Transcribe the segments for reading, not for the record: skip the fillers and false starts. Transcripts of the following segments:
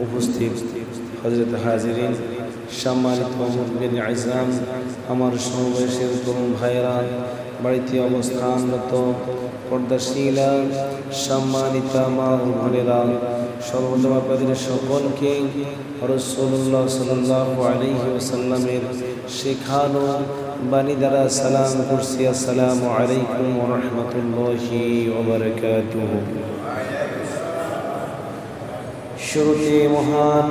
উপস্থিত হযরত হাজিরিন, সম্মানিত মুরব্বিন আযম, আমার সমবয়সের তরুণ ভাইয়েরা, বাড়িতে অবস্থানরত পর্দাশীলা সম্মানিতা মা ও বোনেরা, সর্বদা আপনাদের সকলকে রাসূলুল্লাহ সাল্লাল্লাহু আলাইহি ওয়াসাল্লামের শেখানো বাণী দ্বারা সালাম করছি। আসসালামু আলাইকুম ওয়া রাহমাতুল্লাহি ওয়া বারাকাতুহু। শুরুতে মহান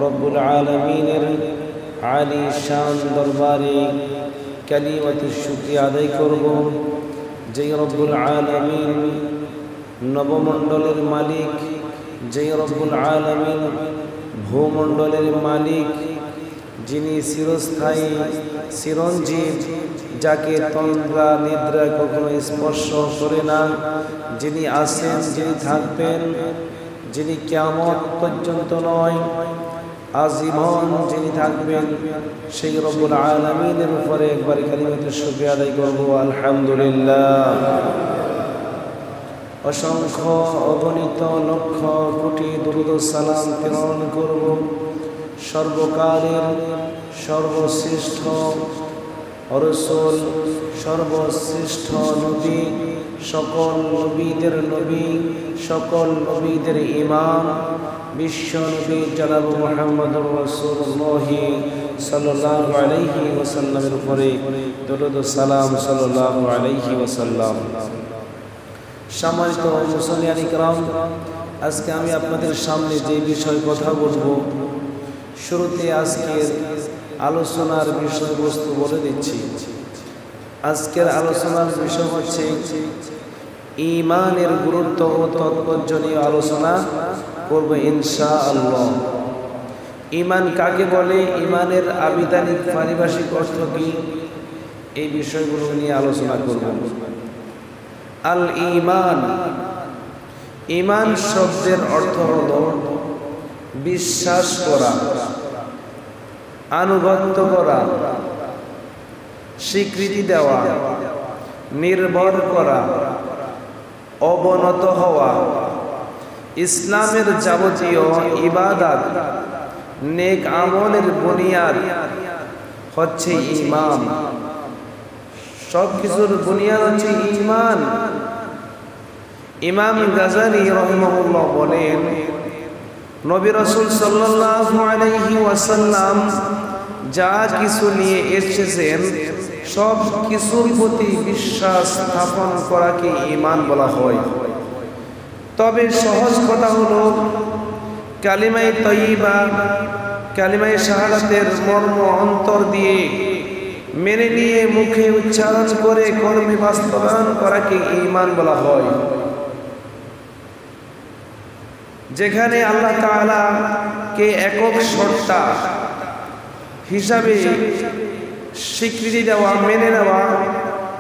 রব্বুল আলামিনের আলী শান দরবারে কালিমাতুশ শুকরিয়া আদায় করব, যে রব্বুল আলামিন নবমণ্ডলের মালিক, যে রব্বুল আলামিন ভূমণ্ডলের মালিক, যিনি চিরস্থায়ী চিরঞ্জীব, যাকে তন্দ্রা নিদ্রা কখনো স্পর্শ করে না, যিনি আছেন, যিনি থাকবেন, যিনি কিয়ামত পর্যন্ত নয় আজীবন যিনি থাকবেন, সেই রব্বুল আলামিনের উপরে একবার কালিমাতুশ শুকরিয়া আদায় করব। আলহামদুলিল্লাহ। অসংখ্য অগণিত লক্ষ কোটি দুরূদ ও সালাম প্রেরণ করব সর্বকালের সর্বশ্রেষ্ঠ রাসূল, সর্বশ্রেষ্ঠ নবী, সকল নবীদের নবী, সকল নবীদের ইমাম, বিশ্ব নবী জনাব মুহাম্মদুর রাসূলুল্লাহ সাল্লাল্লাহু আলাইহি ওয়াসাল্লামের উপরে দরুদ ও সালাম সাল্লাল্লাহু আলাইহি ওয়াসাল্লাম। সম্মানিত মুসলিয়ান ইকরাম, আজকে আমি আপনাদের সামনে যে বিষয় কথা বলবো, শুরুতে আজকের আলোচনার বিষয়বস্তু বলে দিচ্ছি। আজকের আলোচনার বিষয় হচ্ছে ঈমানের গুরুত্ব ও তাৎপর্য নিয়ে আলোচনা করব ইনশাআল্লাহ। ঈমান কাকে বলে, ঈমানের আবিধানিক পারিভাষিক অর্থ কি, এই বিষয়গুলো নিয়ে আলোচনা করব। আল ঈমান, ঈমান শব্দের অর্থ হলো বিশ্বাস করা, আনুগত্য করা, স্বীকৃতি দেওয়া, নির্ভর করা, অবনত হওয়া। ইসলামের যাবতীয় ইবাদত, নেক আমলের বুনিয়াদ হচ্ছে ঈমান। সব কিছুর বুনিয়াদ হচ্ছে ঈমান। ইমাম গাযালী রাহিমাহুল্লাহ বলেন, নবী রাসূল সাল্লাল্লাহু আলাইহি ওয়াসাল্লাম যা কিছু নিয়ে এসেছেন সব কিছুর প্রতি বিশ্বাস স্থাপন করাকে ঈমান বলা হয়। তবে সহজ কথা হলো কালিমায়ে তাইয়্যিবা, কালিমায়ে শাহাদাতের মর্ম অন্তর দিয়ে মেনে নিয়ে মুখে উচ্চারণ করে কর্মে বাস্তবায়ন করাকে ঈমান বলা হয়। যেখানে আল্লাহ তাআলা কে একক সত্তা হিসাবে স্বীকৃতি দেওয়া, মেনে নেওয়া,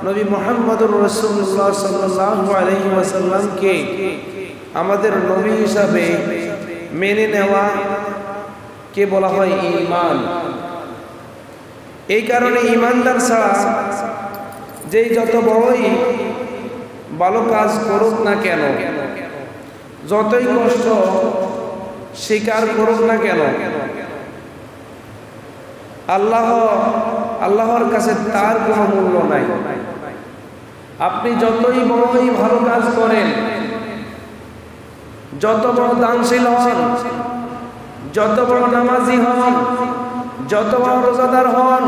নবী মুহাম্মদুর রাসূলুল্লাহ সাল্লাল্লাহু আলাইহি ওয়াসাল্লামকে আমাদের নবী হিসাবে মেনে নেওয়া কে বলা হয় ঈমান। এই কারণে ঈমানদার ছাড়া যেই যত বড়ই ভালো কাজ করুক না কেন, যতই কষ্ট স্বীকার করুক না কেন, আল্লাহর কাছে তার কোনো মূল্য নাই। আপনি যতই বড়ই ভালো কাজ করেন, যত বড় দানশীল হন, যত বড় নামাজি হন, যত বড় রোজাদার হন,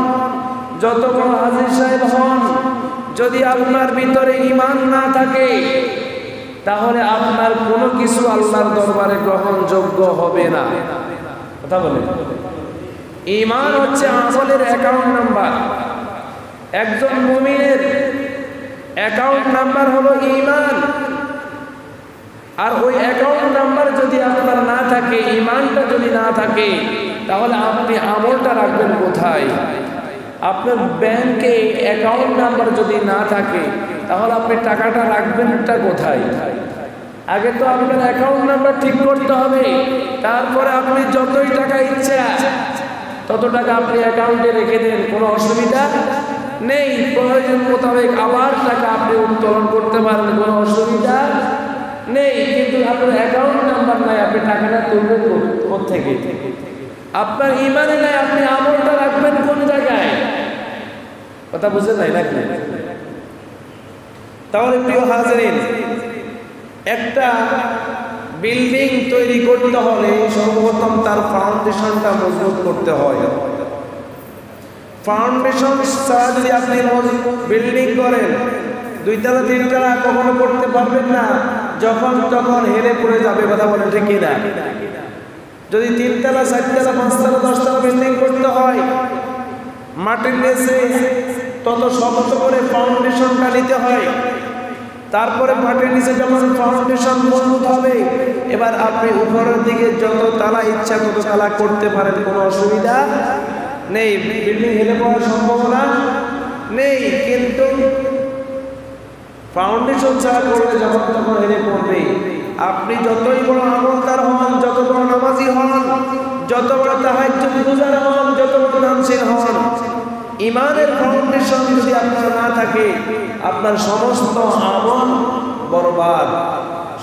যত বড় হাজী সাহেব হন, যদি আপনার ভিতরে ঈমান না থাকে, তাহলে আপনার কোনো কিছু আল্লাহর দরবারে গ্রহণযোগ্য হবে না। কথা বলেন। ঈমান হচ্ছে আমলের অ্যাকাউন্ট নাম্বার। একজন মুমিনের অ্যাকাউন্ট নাম্বার হলো ঈমান। আর ওই অ্যাকাউন্ট নাম্বার যদি আপনার না থাকে, ঈমানটা যদি না থাকে, তাহলে আপনি আমলটা রাখবেন কোথায়? আপনার ব্যাংকে অ্যাকাউন্ট নাম্বার যদি না থাকে, তাহলে আপনি টাকাটা রাখবেনটা কোথায়? আগে তো আপনার অ্যাকাউন্ট নাম্বার ঠিক করতে হবে, তারপরে আপনি যতই টাকা ইচ্ছা তত টাকা আপনি অ্যাকাউন্টে রেখে দেন, কোনো অসুবিধা নেই। প্রয়োজন মোতাবেক আবার টাকা আপনি উত্তোলন করতে পারেন, কোনো অসুবিধা নেই, কিন্তু আপনার অ্যাকাউন্ট নাম্বার নাই, আপনি টাকাটা তুলবেন কোত্থেকে? আপনার ইমানে নাই, আপনি আমলটা রাখবেন কোন জায়গায়? কথা বুঝেন নাই নাকি? তাহলে প্রিয় হাজিরিন, একটা বিল্ডিং তৈরি করতে হলে সর্বপ্রথম তার ফাউন্ডেশনটা মজবুত করতে হয়। ফাউন্ডেশন ছাড়া যদি আপনি বিল্ডিং করেন, 2 তলা 3 তলা কখনো করতে পারবেন না, যখন তখন হেলে পড়ে যাবে। কথা বলেন ঠিক কিনা? যদি 3 তলা 4 তলা 5 তলা 10 তলা বিল্ডিং করতে হয়, মাটির নিচে তত শক্ত করে ফাউন্ডেশনটা নিতে হয়। তারপরে মাটির নিচে যখন ফাউন্ডেশন মজবুত হবে, এবার আপনি উপরের দিকে যত তালা ইচ্ছা তত তালা করতে পারেন, কোনো অসুবিধা নেই, বিল্ডিং হেলে পড়ার সম্ভাবনা নেই। কিন্তু ফাউন্ডেশন ছাড়া করলে যখন তখন হেলে পড়বে। আপনি যতই বড় আমলদার হন, যত বড় নামাজি হন, যত বড় তাহাজ্জুদ গুজার হন, যত বড় নামশীল হন, ইমানের ফাউন্ডেশন যদি আপনার না থাকে, আপনার সমস্ত আমল বরবাদ,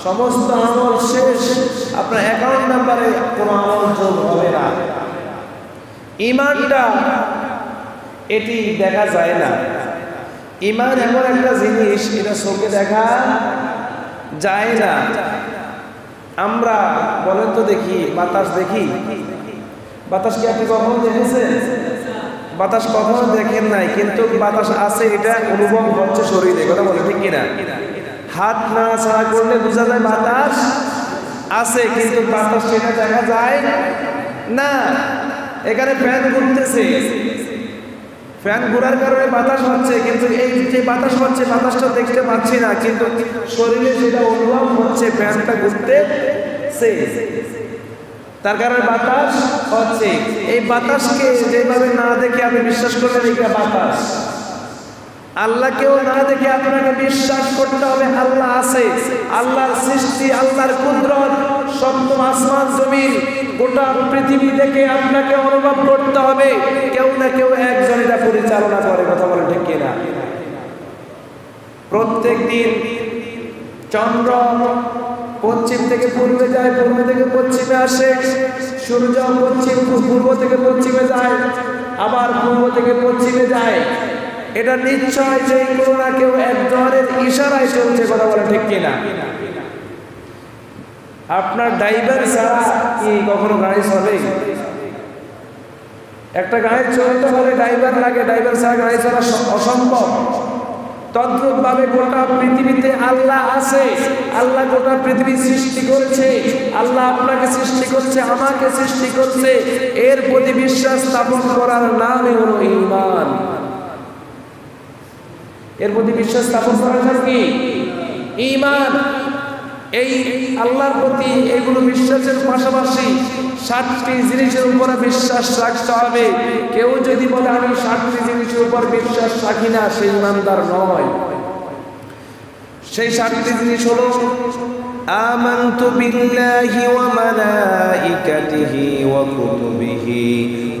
সমস্ত আমল শেষ, আপনার অ্যাকাউন্ট নাম্বারে কোনো আমল যোগ হবে না। ইমানটা এটি দেখা যায় না। ইমান এমন একটা জিনিস, এটা চোখে দেখা যায় না। আমরা বলেন তো দেখি, বাতাস দেখি? বাতাস কি আপনি কখনো দেখেছেন? বাতাস কখনো দেখেন নাই, কিন্তু বাতাস আছে, এটা অনুভব হচ্ছে শরীরে। কথা বলে ঠিক কিনা? হাত নাড়াচাড়া করলে বোঝা যায় বাতাস আছে, কিন্তু বাতাস সেটা দেখা যায় না। এখানে ফ্যান ঘুরতেছে, ফ্যান ঘোরার কারণে বাতাস হচ্ছে, কিন্তু এই যে বাতাস হচ্ছে, বাতাসটা দেখতে পাচ্ছি না, কিন্তু শরীরে সেটা অনুভব হচ্ছে, ফ্যানটা ঘুরতেছে, তার কারণে বাতাস হচ্ছে। এই বাতাসকে যেভাবে না দেখে আপনি বিশ্বাস করলেন এটা বাতাস, আল্লাহকেও না দেখে আপনাকে বিশ্বাস করতে হবে আল্লাহ আছে। আল্লাহর সৃষ্টি, আল্লাহর কুদরত, সপ্তম আসমান জমিন, গোটা পৃথিবী দেখে আপনাকে অনুভব করতে হবে কেউ না কেউ একজন এটা পরিচালনা করে। কথা বলেন ঠিক কিনা? প্রত্যেক দিন চন্দ্র পশ্চিম থেকে পূর্বে যায়, পূর্ব থেকে পশ্চিমে আসে, সূর্য পূর্ব থেকে পশ্চিমে যায়, আবার পূর্ব থেকে পশ্চিমে যায়। এটা নিশ্চয় যে কোনো না কেউ একজনের ইশারায় চলছে। কথা বলে ঠিক কিনা? আপনার ড্রাইভার ছাড়া কি কখনো গাড়ি চলে? একটা গাড়ি চলতে হলে ড্রাইভার লাগে, ড্রাইভার ছাড়া গাড়ি চলা অসম্ভব। তদ্রূপ ভাবে গোটা পৃথিবীতে আল্লাহ আছে, আল্লাহ গোটা পৃথিবী সৃষ্টি করেছে, আল্লাহ আপনাকে সৃষ্টি করছে, আমাকে সৃষ্টি করছে। এর প্রতি বিশ্বাস স্থাপন করার নামই হলো ঈমান। এর প্রতি বিশ্বাস স্থাপন করার নাম কি? ঈমান। এই আল্লাহর প্রতি এগুলো বিশ্বাসের পাশাপাশি 7টি জিনিসের উপরে বিশ্বাস রাখতে হবে। কেউ যদি বলে আমি 7টি জিনিসের উপর বিশ্বাস রাখি না, সে ঈমানদার নয়। সেই 7টি জিনিস হলো আমানতু বিল্লাহি ওয়া মালাইকাতিহি ওয়া কুতুবিহি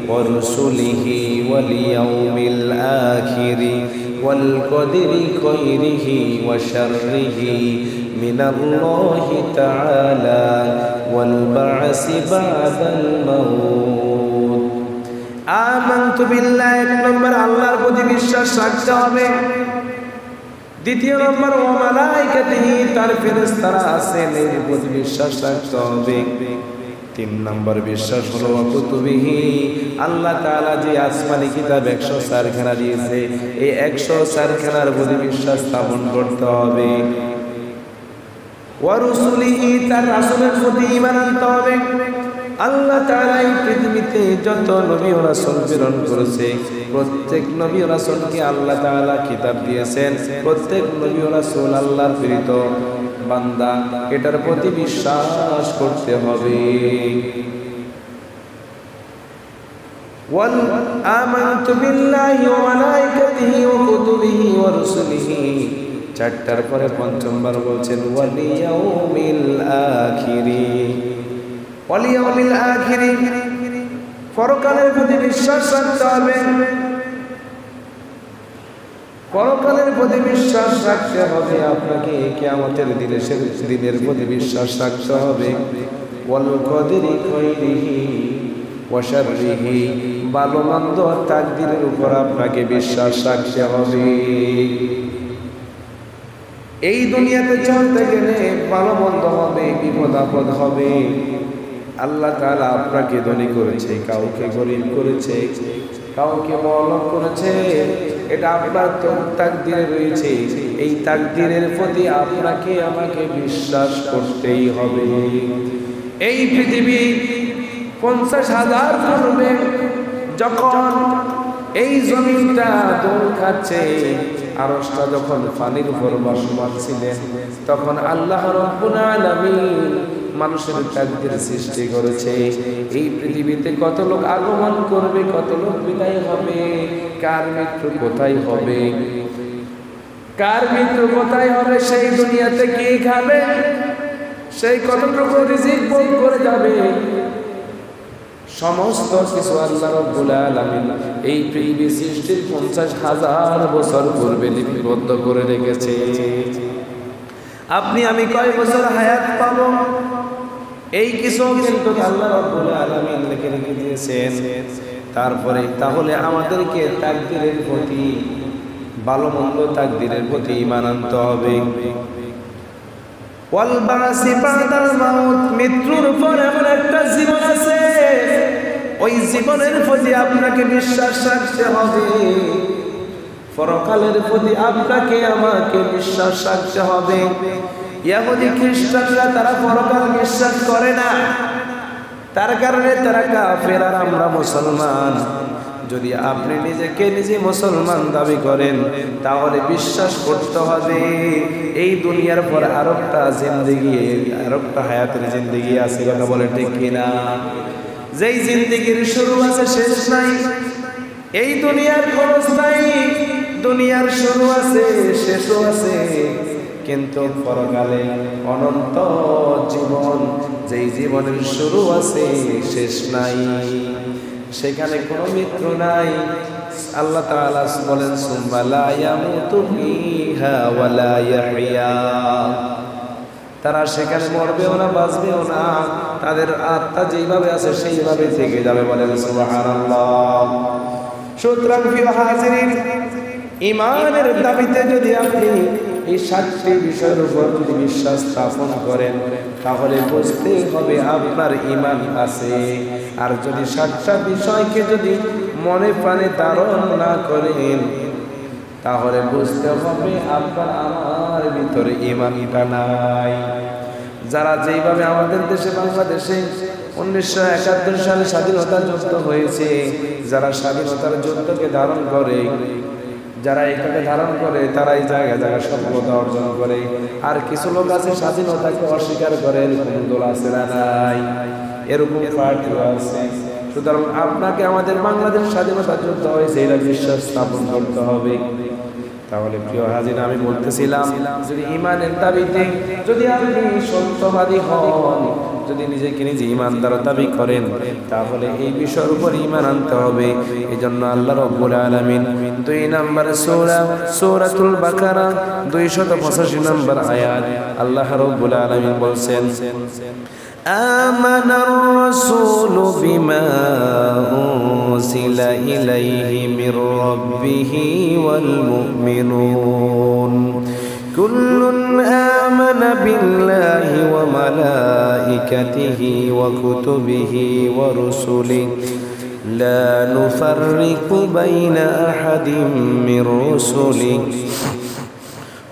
ওয়া রুসুলিহি ওয়াল ইয়াউমিল আখিরি ওয়াল কদরি খায়রিহি ওয়া শাররিহি মিনাল্লাহি তাআলা ওয়াল বা'সি বা'দাল মাউত। আমানতু বিল্লাহি, 1 নম্বর আল্লাহর প্রতি বিশ্বাস রাখতে হবে। 2 নম্বর ওয়া মালাইকাতিহি, তার ফেরেশতারা আছেন, এর প্রতি বিশ্বাস রাখতে হবে। 3 নম্বর বিশ্বাস হলো ওয়া কুতুবিহি, আল্লাহ তাআলা যে আসমানি কিতাব 104 খানা দিয়েছে, এই 104 খানার প্রতি বিশ্বাস স্থাপন করতে হবে। ওয়া রুসুলিহি, তার রাসূলের প্রতি ঈমান আনতে হবে। আল্লাহ তাআলা এই পৃথিবীতে যত নবী ও রাসূল প্রেরণ করেছে, প্রত্যেক নবী ও রাসূলকে আল্লাহ তাআলা কিতাব দিয়েছেন। প্রত্যেক নবী ও রাসূল আল্লাহর প্রেরিত বান্দা, এটার প্রতি বিশ্বাস করতে হবে। ওয়াল আমানতু বিল্লাহি ওয়া মালাইকাতিহি ওয়া কুতুবিহি ওয়া রুসুলিহি, 4টার পরে 5 নম্বর বলছেন ওয়াল ইয়াউমিল আখিরি। ওয়াল ইয়াউমিল আখিরি, পরকালের প্রতি বিশ্বাস রাখতে হবে। পরকালের প্রতি বিশ্বাস রাখতে হবে আপনাকে, কিয়ামতের দিনের প্রতি বিশ্বাস রাখতে হবে। ওয়াল কদরি খাইরিহি ওয়া শাররিহি, ভালো মন্দ তাকদীরের উপর আপনাকে বিশ্বাস রাখতে হবে। এই দুনিয়াতে চলতে গেলে ভালো মন্দ হবে, বিপদ আপদ হবে। আল্লাহ তাআলা আপনাকে ধনী করেছে, কাউকে গরীব করেছে, কাউকে বড়লোক করেছে, এটা আপনার তো তাকদীরে রয়েছে। এই তাকদীরের প্রতি আপনাকে আমাকে বিশ্বাস করতেই হবে। এই পৃথিবী 50,000 পূর্বে যখন এই জমিনটা দোল খাচ্ছে, আরশটা যখন পানির উপর বসবাস ছিলেন, তখন আল্লাহ রাব্বুল আলামিন মানুষের তাকদীর সৃষ্টি করেছে। এই পৃথিবীতে কত লোক আগমন করবে, কত লোক বিদায় হবে, কার মৃত্যু কোথায় হবে, কার মৃত্যু কোথায় হবে, সেই দুনিয়াতে কি খাবে, সেই কতটুকু রিজিক ভোগ করে যাবে, সমস্ত কিছু আল্লাহ রাব্বুল আলামিন এই পৃথিবী সৃষ্টির 50,000 বছর পূর্বে লিপিবদ্ধ করে রেখেছে। আপনি আমি কয় বছর হায়াত পাবো, এই কিছু কিন্তু আল্লাহ রাব্বুল আলামিন লিখে রেখে দিয়েছেন। তারপরে তাহলে আমাদেরকে তাকদীরের প্রতি, ভালো মন্দ তাকদীরের প্রতি ঈমান আনতে হবে। ওয়াল বাসি বাদাল মাউত, মৃত্যুর পর এমন একটা জীবন আছে, ওই জীবনের প্রতি আপনাকে বিশ্বাস রাখতে হবে। পরকালের প্রতি আপনাকে আমাকে বিশ্বাস রাখতে হবে। ইহুদি খ্রিস্টানরা তারা পরকাল বিশ্বাস করে না, তার কারণে তারা কাফের আর আমরা মুসলমান। যদি আপনি নিজেকে নিজে মুসলমান দাবি করেন, তাহলে বিশ্বাস করতে হবে এই দুনিয়ার পর আরেকটা জিন্দেগি, আরেকটা হায়াতের জিন্দেগি আছে। কথা বলে ঠিক কিনা? যেই জিন্দেগির শুরু আছে শেষ নাই, এই দুনিয়ার খরচ নাই, দুনিয়ার শুরু আছে শেষও আছে, কিন্তু পরকালে অনন্ত জীবন, যেই জীবনের শুরু আছে শেষ নাই, সেখানে কোনো মৃত্যু নাই। আল্লাহ তাআলা বলেন সুম্মা লা ইয়ামুতু ফিহা ওয়া লা ইয়াহইয়া, তারা সেখানে মরবেও না, বাঁচবেও না, তাদের আত্মা যেইভাবে আছে সেইভাবে থেকে যাবে। বলেন সুবহানাল্লাহ। সুতরাং প্রিয় হাজিরিন, ঈমানের দাবিতে যদি আপনি এই 7টি বিষয়ের উপর যদি বিশ্বাস স্থাপন করেন, তাহলে বুঝতে হবে আপনার ঈমান আছে। আর যদি 7টা বিষয়কে যদি মনে প্রাণে ধারণ না করেন, তাহলে বুঝতে হবে আপনার আমার ভিতরে ঈমানটা নাই। যারা যেইভাবে আমাদের দেশে বাংলাদেশে 1971 সালে স্বাধীনতা যুদ্ধ হয়েছে, যারা স্বাধীনতার যুদ্ধকে ধারণ করে, যারা এটাকে ধারণ করে, তারাই জায়গা জায়গা সফলতা অর্জন করে। আর কিছু লোক আছে স্বাধীনতাকে অস্বীকার করে, এরকম দল আছে না নাই? এরকম পার্টিও আছে। সুতরাং আপনাকে আমাদের বাংলাদেশ স্বাধীনতা যুদ্ধ হয়েছে এটা বিশ্বাস স্থাপন করতে হবে। তাহলে প্রিয় হাজির, আমি বলতেছিলাম, যদি ঈমানের দাবিতে যদি আপনি সত্যবাদী হন, যদি নিজেকে নিজে ঈমানদার দাবি করেন, তাহলে এই বিষয়ের উপর ঈমান আনতে হবে। এজন্য আল্লাহ রাব্বুল আলামিন 2 নম্বরে সূরাতুল বাকারা 285 নম্বর আয়াত আল্লাহ রাব্বুল আলামিন বলছেন, আমানার রাসূলু বিমা উনজিলা ইলাইহি মির রাব্বিহি ওয়াল মুমিনুন কুল্লুন আমানা বিল্লাহি ওয়া মালাইকাতিহি ওয়া কুতুবিহি ওয়া রুসুলিহি লা নুফাররিকু বাইনা আহাদিম মির রুসুলিহি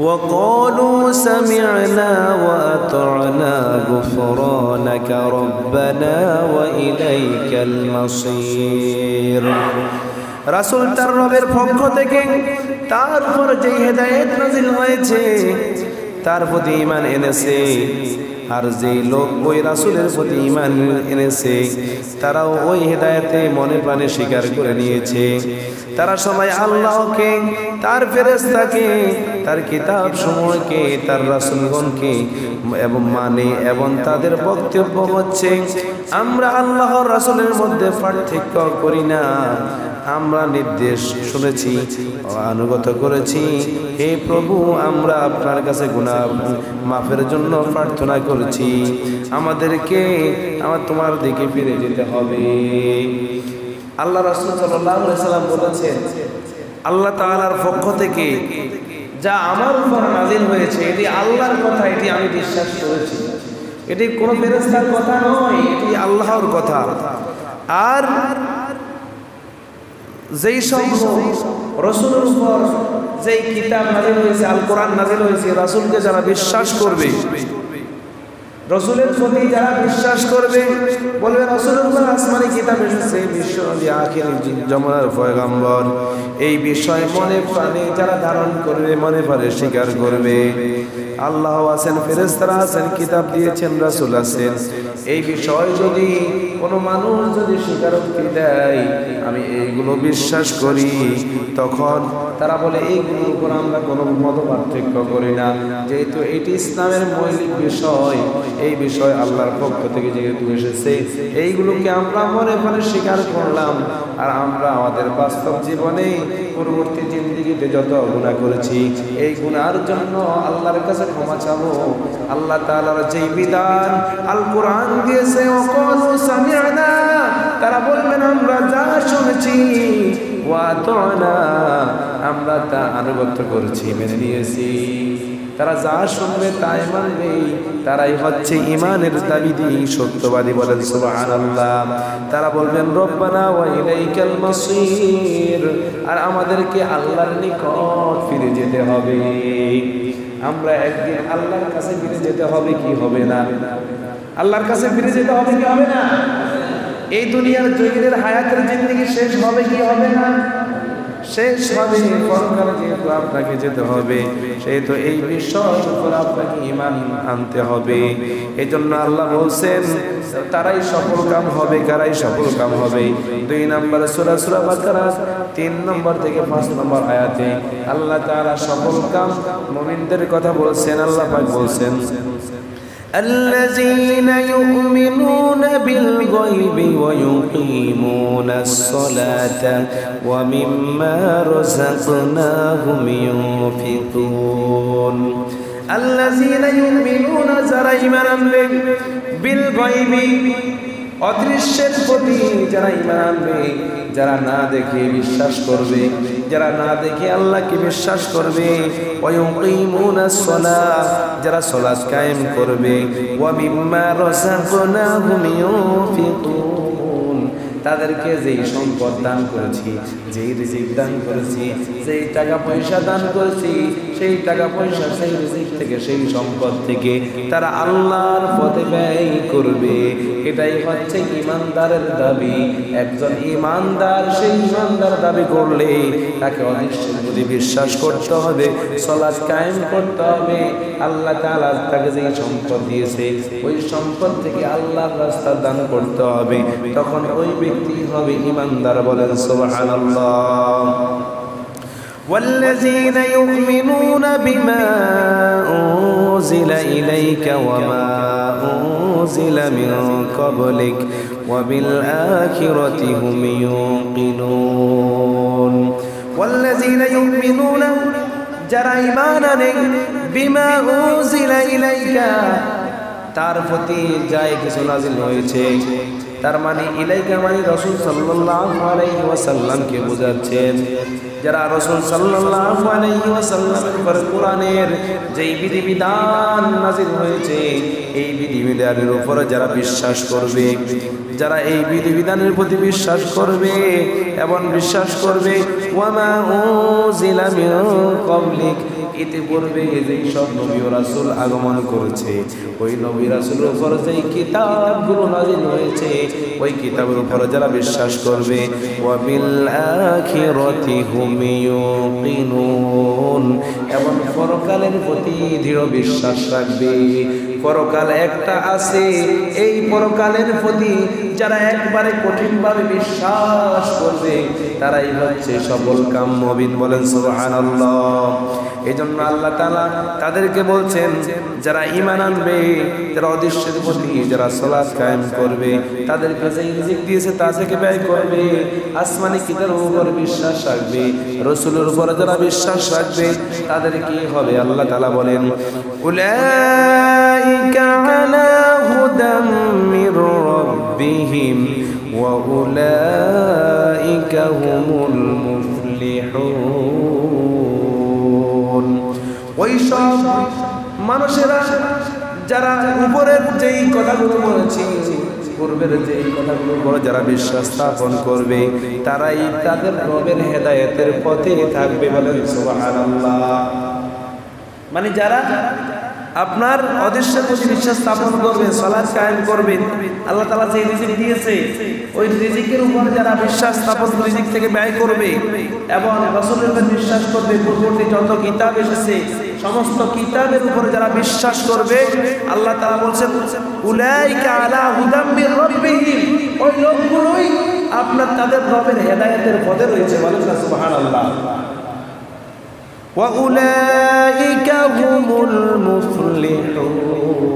وقالوا سمعنا وأطعنا غفرانك ربنا وإليك المصير। রাসূল তার রবের পক্ষ থেকে তার উপর যে হেদায়েত নাযিল হয়েছে তার প্রতি ঈমান এনেছে। আর যেই লোক ওই রাসূলের প্রতি ঈমান এনেছে তারাও ওই হেদায়েতে মনে প্রাণে স্বীকার করে নিয়েছে। তারা সবাই আল্লাহকে, তার ফেরেশতাকে, তার কিতাব সমূহকে, তার রাসূলগণকে এবং মানে এবং তাদের বক্তব্য হচ্ছে আমরা আল্লাহর রাসূলের মধ্যে পার্থক্য করি না। আমরা নির্দেশ শুনেছি, আনুগত করেছি। হে প্রভু, আমরা আপনার কাছে গুনাহ মাফের জন্য প্রার্থনা করেছি। আমাদেরকে তোমার দিকে ফিরে যেতে হবে। আল্লাহ রাসূল সাল্লাল্লাহু আলাইহি ওয়াসাল্লাম বলেছেন, আল্লাহ তাআলার পক্ষ থেকে যা আমার উপর নাযিল হয়েছে এটি আল্লাহর কথা, এটি আমি বিশ্বাস করেছি। এটি কোনো ফেরেশতার কথা নয়, এটি আল্লাহর কথা। আর যেই সব রাসূলের উপর যেই কিতাব নাযিল হয়েছে, আল কোরআন নাযিল হয়েছে, রাসূলকে যারা বিশ্বাস করবে, রাসূলের প্রতি যারা বিশ্বাস করবে, বলবে রাসূলের উপর আসমানি কিতাব এসেছে, বিশ্ব নবী আখির জামানার পয়গম্বর, এই বিষয় মনে প্রাণে যারা ধারণ করবে, মনে প্রাণে স্বীকার করবে, আল্লাহ আছেন, ফেরেশতারা আছেন, কিতাব দিয়েছেন, রাসূল আছেন, এই বিষয় যদি কোনো মানুষ যদি স্বীকারোক্তি দেয় আমি এইগুলো বিশ্বাস করি, তখন তারা বলে এইগুলোর উপর আমরা কোনো মত পার্থক্য করি না, যেহেতু এটি ইসলামের মৌলিক বিষয়, এই বিষয় আল্লাহর পক্ষ থেকে যেহেতু এসেছে এইগুলোকে আমরা মনে মনে স্বীকার করলাম। আর আমরা আমাদের বাস্তব জীবনে পরবর্তী জিন্দেগিতে যত গুনাহ করেছি এই গুনার জন্য আল্লাহর কাছে ক্ষমা চাবো। আল্লাহ তাআলার যেই বিধান আল কোরআন দিয়েছে, ওয়াকালু সামি'না, তারা বলবেন আমরা যা শুনেছি, ওয়া আতা'না, আমরা তা আনুগত্য করেছি, মেনে নিয়েছি। তারা যা শুনবে তাই মানবে, তারাই হচ্ছে ঈমানের দাবিদি, সত্যবাদী। বলেন সুবহানাল্লাহ। তারা বলবেন রব্বানা ওয়া ইলাইকাল মাসির, আর আমাদেরকে আল্লাহর নিকট ফিরে যেতে হবে। আমরা একদিন আল্লাহর কাছে ফিরে যেতে হবে, কি হবে না? আল্লাহর কাছে ফিরে যেতে হবে, কি হবে না? এই দুনিয়ার জগতের হায়াতের জিন্দেগি শেষ হবে, কি হবে না? শেষ হবে। পরকালে যেহেতু আপনাকে যেতে হবে, সেহেতু এই বিষয়ের উপর আপনাকে ঈমান আনতে হবে। এই জন্য আল্লাহ বলছেন তারাই সফল কাম হবে। কারাই সফল কাম হবে? 2 নম্বর সূরা বাকারা 3 নম্বর থেকে 5 নম্বর আয়াতে আল্লাহ তাআলা সফল কাম মুমিনদের কথা বলছেন। আল্লাহ পাক বলছেন الذين يؤمنون بالغيب ويقيمون الصلاة ومما رزقناهم ينفقون الذين يؤمنون যারা ঈমান আনবে بالغيب অদৃশ্যের প্রতি যারা ঈমান আনবে, যারা না দেখে বিশ্বাস করবে, যারা না দেখে আল্লাহকে বিশ্বাস করবে, ওয়ায়ুকিমুনাস সালাহ, যারা সালাত কায়েম করবে, ওয়া মিম্মা রাযাকনাহুম ইউনফিকুন, তাদেরকে যেই সম্পদ দান করেছি, যেই রিজিক দান করেছি, যেই টাকা পয়সা দান করেছি, সেই টাকা পয়সা, সেই রিজিক থেকে, সেই সম্পদ থেকে তারা আল্লাহর পথে ব্যয় করবে। এটাই হচ্ছে ঈমানদারের দাবি। একজন ঈমানদার সেই ঈমানদার দাবি করলে তাকে অনিশ্চয় যদি বিশ্বাস করতে হবে, সালাত কায়েম করতে হবে, আল্লাহ তাআলা তাকে যেই সম্পদ দিয়েছে ওই সম্পদ থেকে আল্লাহর রাস্তা দান করতে হবে, তখন ওই ব্যক্তি হবে ঈমানদার। বলেন সুবহানাল্লাহ। والذين يؤمنون بما أنزل إليك وما أنزل من قبلك وبالآخرة هم يوقنون والذين يؤمنون যারা ঈমান আনে বিমা উনজিলা ইলাইকা, তার প্রতি যাই কিছু নাযিল হয়েছে, তার মানে ইলাইকা মানে রাসূল সাল্লাল্লাহু আলাইহি ওয়াসাল্লামকে বোঝাচ্ছেন। যারা রাসূল সাল্লাল্লাহু আলাইহি ওয়াসাল্লামের উপর কোরআনের যেই বিধিবিধান নাযিল হয়েছে এই বিধিবিধানের উপর যারা বিশ্বাস করবে, যারা এই বিধিবিধানের প্রতি বিশ্বাস করবে এবং বিশ্বাস করবে ওয়ামা উনজিলা মিন ক্বাবলিক, ইতিপূর্বে যেই সব নবী ও রাসূল আগমন করেছে ওই নবী রাসূলের উপর যেই কিতাবগুলো নাযিল হয়েছে ওই কিতাবের উপর যারা বিশ্বাস করবে ওয়া বিল আখিরাতি হুম ইউকিনুন এবং পরকালের প্রতি দৃঢ় বিশ্বাস রাখবে। পরকাল একটা আছে, এই পরকালের প্রতি যারা একবারে কঠিনভাবে বিশ্বাস করবে তারাই হচ্ছে সফল কাম মুমিন। বলেন সুবহানাল্লাহ। এজন্য আল্লাহ তাআলা তাদেরকে বলছেন যারা ঈমান আনবে, যারা অদৃশ্যের প্রতি যারা সালাত কায়েম করবে, তাদের কাছে রিজিক দিয়েছে তা থেকে ব্যয় করবে, আসমানি কিতাবের উপর বিশ্বাস রাখবে, রাসূলের উপর যারা বিশ্বাস রাখবে তাদের কি হবে? আল্লাহ তাআলা বলেন উলাইকা আলা হুদাম মির রাব্বিহিম ওয়া উলাইকা হুমুল মুফলিহুন। ওই সব মানুষেরা যারা উপরের যেই কথাগুলো বলেছি, পূর্বের যেই কথাগুলো বলে যারা বিশ্বাস স্থাপন করবে তারাই তাদের রবের হেদায়েতের পথে থাকবে। বলেন সুবহানাল্লাহ। মানে যারা আপনার অদৃশ্যের প্রতি বিশ্বাস স্থাপন করবে, সালাত কায়েম করবে, আল্লাহ তাআলা যে রিজিক দিয়েছে ওই রিজিকের উপর যারা বিশ্বাস স্থাপন রিজিক থেকে ব্যয় করবে এবং রাসূলের উপর বিশ্বাস করবে, পূর্ববর্তী যত কিতাব এসেছে সমস্ত কিতাবের উপর যারা বিশ্বাস করবে আল্লাহ তাআলা বলেন উলাইকা আলা হুদাম মির রাব্বিহিম, ওই লোকগুলোই আপনার তাদের রবের হেদায়েতের পথে রয়েছে। বলেন সুবহানাল্লাহ। ওয়া উলাইকা হুমুল মুফলিহুন,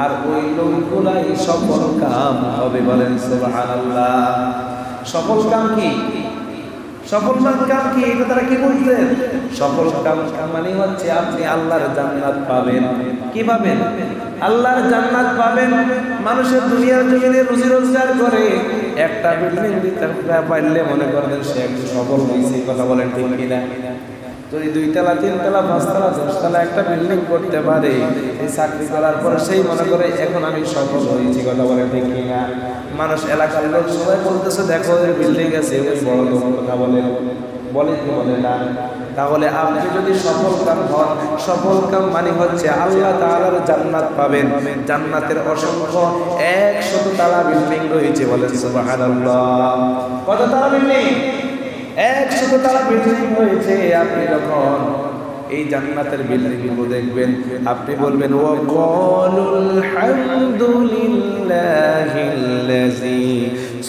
আর ওই লোকগুলাই সফল কাম হবে। বলেন সুবহানাল্লাহ। সফল কাম কি? সফল কাম কি? এটা তারা কি বলছেন? সফল কাম মানে হচ্ছে আপনি আল্লাহর জান্নাত পাবেন। কি পাবেন? আল্লাহর জান্নাত পাবেন। মানুষের দুনিয়ার জমিনে রুজি রোজগার করে একটা বিল্ডিং দিতে পারলে মনে করেন সে একটু সফল হয়েছে। কথা বলেন ঠিক কিনা? যদি 2 তলা 3 তলা 5 তলা 10 তলা একটা বিল্ডিং করতে পারে, এই চাকরি করার পরে সেই মনে করে এখন আমি সফল হয়েছি। কথা বলে ঠিক কিনা? মানুষ এলাকার লোক সবাই বলতেছে দেখো এই বিল্ডিং আছে, ওই বড় লোক। কথা বলে কি বলে না? তাহলে আপনি যদি সফল কাম হন, সফল কাম মানে হচ্ছে আল্লাহ তাআলার জান্নাত পাবেন। জান্নাতের অসংখ্য 100 তলা বিল্ডিং রয়েছে। বলেন সুবহানাল্লাহ। কত তলা বিল্ডিং? 100 তলা বিল্ডিং হয়েছে। আপনি যখন এই জান্নাতের বিল্ডিং গুলো দেখবেন আপনি বলবেন ওয়া ক্বালুল হামদুলিল্লাহিল্লাযী